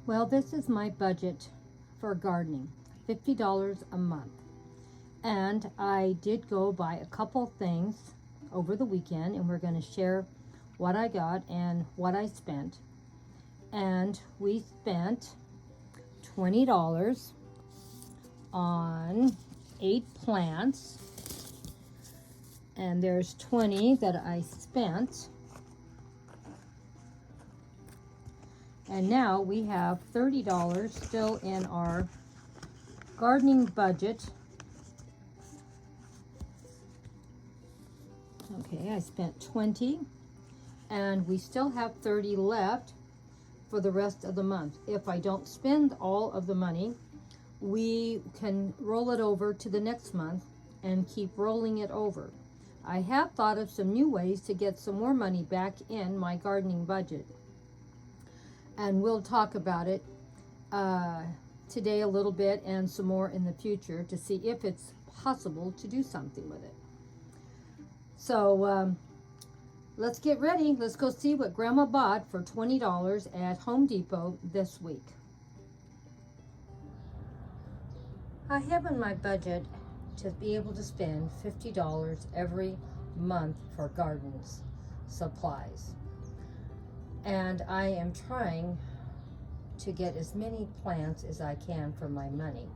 Well, this is my budget for gardening, $50 a month. And I did go buy a couple things over the weekend, and we're going to share what I got and what I spent. And we spent $20 on 8 plants, and there's 20 that I spent. And now we have $30 still in our gardening budget. Okay, I spent 20, and we still have 30 left for the rest of the month. If I don't spend all of the money, we can roll it over to the next month and keep rolling it over. I have thought of some new ways to get some more money back in my gardening budget, and we'll talk about it today a little bit and some more in the future to see if it's possible to do something with it. So let's get ready. Let's go see what Grandma bought for $20 at Home Depot this week. I have in my budget to be able to spend $50 every month for gardens supplies. And I am trying to get as many plants as I can for my money.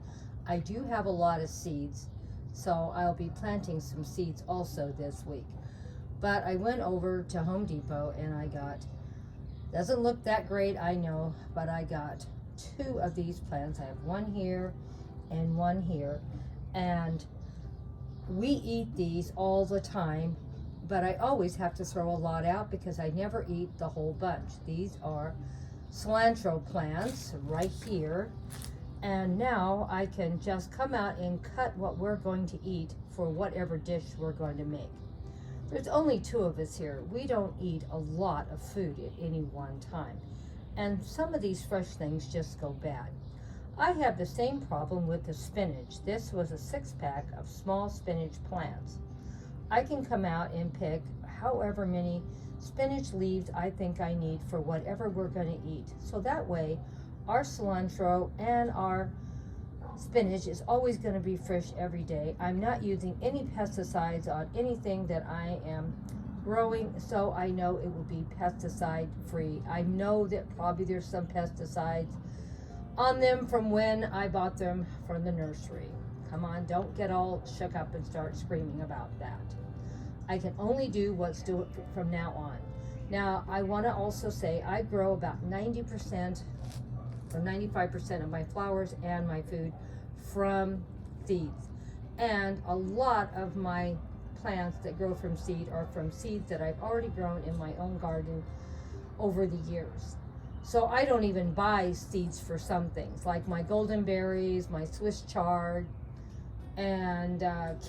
I do have a lot of seeds, so I'll be planting some seeds also this week. But I went over to Home Depot and I got, doesn't look that great, I know, but I got 2 of these plants. I have one here and one here, and we eat these all the time, but I always have to throw a lot out because I never eat the whole bunch. These are cilantro plants right here, and now I can just come out and cut what we're going to eat for whatever dish we're going to make. There's only 2 of us here. We don't eat a lot of food at any one time, and some of these fresh things just go bad. I have the same problem with the spinach. This was a 6-pack of small spinach plants. I can come out and pick however many spinach leaves I think I need for whatever we're going to eat. So that way, our cilantro and our spinach is always going to be fresh every day. I'm not using any pesticides on anything that I am growing, so I know it will be pesticide free. I know that probably there's some pesticides on them from when I bought them from the nursery. Come on, don't get all shook up and start screaming about that. I can only do what's do it from now on. Now, I want to also say I grow about 90% or 95% of my flowers and my food from seeds. And a lot of my plants that grow from seed are from seeds that I've already grown in my own garden over the years. So I don't even buy seeds for some things, like my golden berries, my Swiss chard, and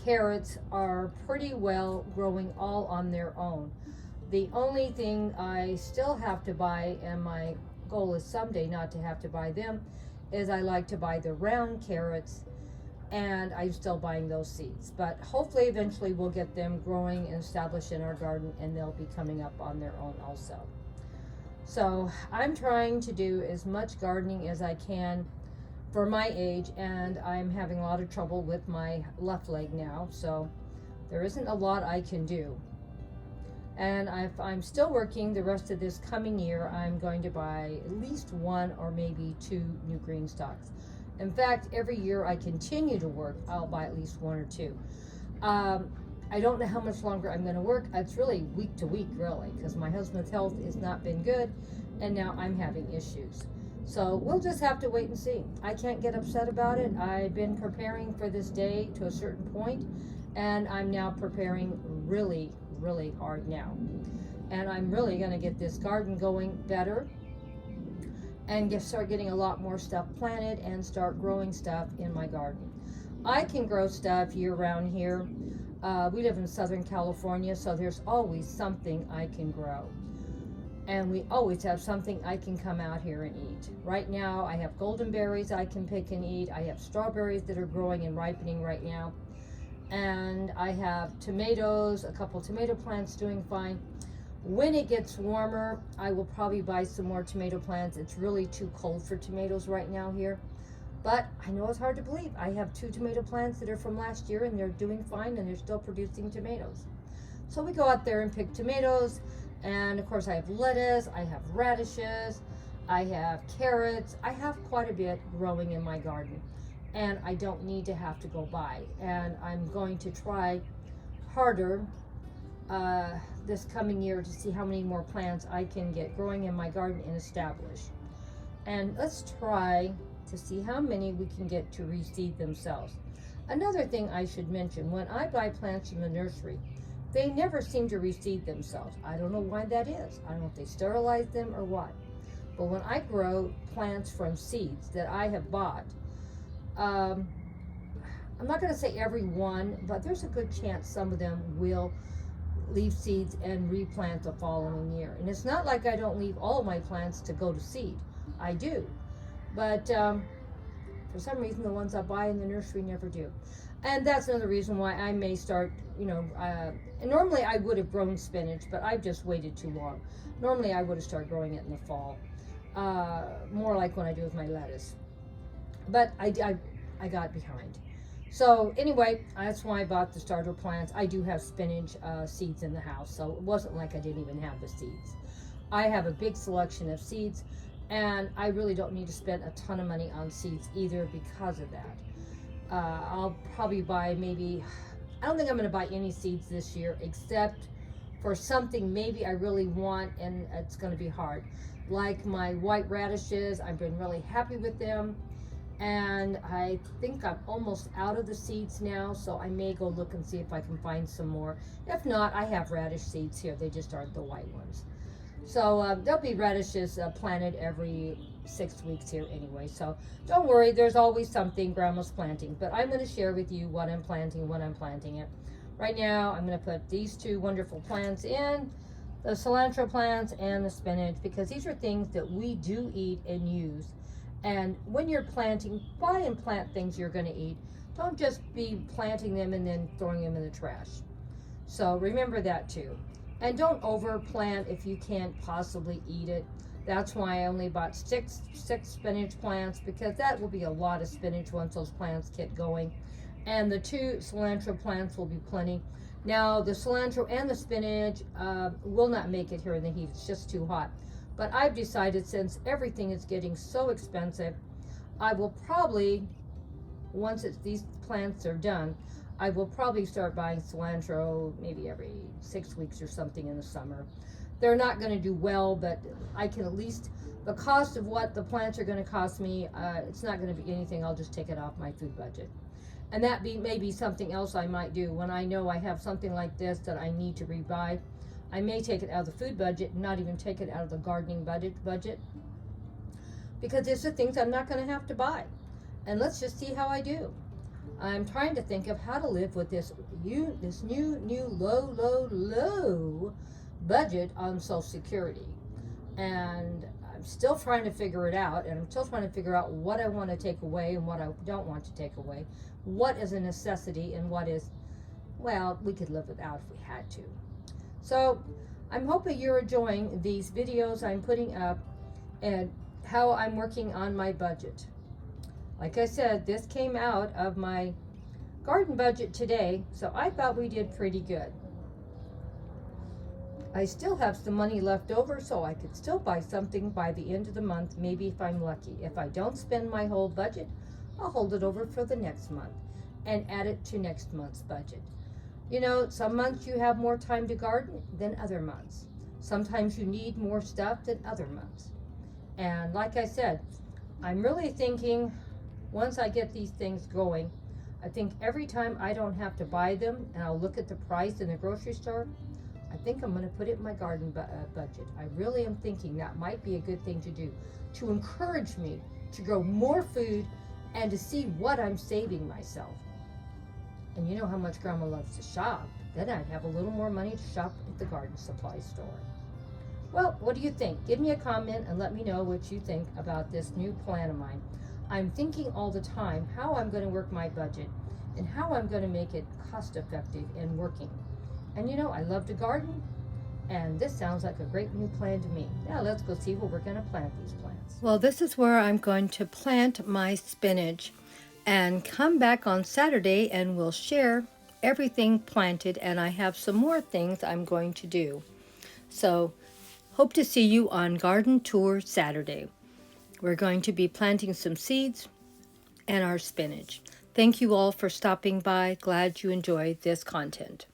carrots are pretty well growing all on their own. The only thing I still have to buy, and my goal is someday not to have to buy them, is I like to buy the round carrots, and I'm still buying those seeds. But hopefully eventually we'll get them growing and established in our garden, and they'll be coming up on their own also. So I'm trying to do as much gardening as I can for my age, and I'm having a lot of trouble with my left leg now, so there isn't a lot I can do. And I'm still working the rest of this coming year. I'm going to buy at least 1 or maybe 2 new green stalks. In fact, every year I continue to work, I'll buy at least 1 or 2. I don't know how much longer I'm going to work. It's really week to week, really, because my husband's health has not been good, and now I'm having issues. So we'll just have to wait and see. I can't get upset about it. I've been preparing for this day to a certain point, and I'm now preparing really, really hard now. And I'm really going to get this garden going better and start getting a lot more stuff planted and start growing stuff in my garden. I can grow stuff year-round here. We live in Southern California, so there's always something I can grow. And we always have something I can come out here and eat. Right now, I have golden berries I can pick and eat. I have strawberries that are growing and ripening right now. And I have tomatoes, a couple tomato plants doing fine. When it gets warmer, I will probably buy some more tomato plants. It's really too cold for tomatoes right now here. But I know it's hard to believe. I have 2 tomato plants that are from last year and they're doing fine and they're still producing tomatoes. So we go out there and pick tomatoes. And of course I have lettuce, I have radishes, I have carrots. I have quite a bit growing in my garden. And I don't need to have to go buy. And I'm going to try harder this coming year to see how many more plants I can get growing in my garden and establish. And let's try to see how many we can get to reseed themselves. Another thing I should mention, when I buy plants from the nursery, they never seem to reseed themselves. I don't know why that is. I don't know if they sterilize them or what. But when I grow plants from seeds that I have bought, I'm not going to say every one, but there's a good chance some of them will leave seeds and replant the following year. And it's not like I don't leave all my plants to go to seed. I do. But for some reason, the ones I buy in the nursery never do. And that's another reason why I may start, and normally I would have grown spinach, but I've just waited too long. Normally I would have started growing it in the fall, more like when I do with my lettuce. But I got behind. So anyway, that's why I bought the starter plants. I do have spinach seeds in the house, so it wasn't like I didn't even have the seeds. I have a big selection of seeds, and I really don't need to spend a ton of money on seeds either because of that. I'll probably buy I don't think I'm going to buy any seeds this year except for something maybe I really want, and it's going to be hard. Like my white radishes, I've been really happy with them. And I think I'm almost out of the seeds now, so I may go look and see if I can find some more. If not, I have radish seeds here. They just aren't the white ones. So there'll be radishes planted every 6 weeks here anyway. So don't worry, there's always something Grandma's planting. But I'm going to share with you what I'm planting when I'm planting it. Right now, I'm going to put these 2 wonderful plants in, the cilantro plants and the spinach, because these are things that we do eat and use. And when you're planting, buy and plant things you're going to eat. Don't just be planting them and then throwing them in the trash. So remember that too. And don't overplant if you can't possibly eat it. That's why I only bought six spinach plants, because that will be a lot of spinach once those plants get going. And the 2 cilantro plants will be plenty. Now the cilantro and the spinach will not make it here in the heat. It's just too hot. But I've decided, since everything is getting so expensive, I will probably, once these plants are done, I will probably start buying cilantro maybe every 6 weeks or something in the summer. They're not going to do well, but I can at least, the cost of what the plants are going to cost me, it's not going to be anything. I'll just take it off my food budget. And that may be something else I might do when I know I have something like this that I need to rebuy. I may take it out of the food budget and not even take it out of the gardening budget, because there's the things I'm not going to have to buy. And let's just see how I do. I'm trying to think of how to live with this new low budget on Social Security. And I'm still trying to figure it out, and I'm still trying to figure out what I want to take away and what I don't want to take away. What is a necessity and what is, well, we could live without if we had to. So I'm hoping you're enjoying these videos I'm putting up and how I'm working on my budget. Like I said, this came out of my garden budget today, so I thought we did pretty good. I still have some money left over, so I could still buy something by the end of the month, maybe if I'm lucky. If I don't spend my whole budget, I'll hold it over for the next month and add it to next month's budget. You know, some months you have more time to garden than other months. Sometimes you need more stuff than other months. And like I said, I'm really thinking, once I get these things going, I think every time I don't have to buy them and I'll look at the price in the grocery store, I think I'm going to put it in my garden budget. I really am thinking that might be a good thing to do, to encourage me to grow more food and to see what I'm saving myself. And you know how much Grandma loves to shop. Then I'd have a little more money to shop at the garden supply store. Well, what do you think? Give me a comment and let me know what you think about this new plan of mine. I'm thinking all the time how I'm going to work my budget and how I'm going to make it cost effective and working. And you know, I love to garden, And this sounds like a great new plan to me. Now let's go see where we're going to plant these plants. Well, this is where I'm going to plant my spinach, and come back on Saturday and we'll share everything planted, and I have some more things I'm going to do. So hope to see you on Garden Tour Saturday. We're going to be planting some seeds and our spinach. Thank you all for stopping by. Glad you enjoyed this content.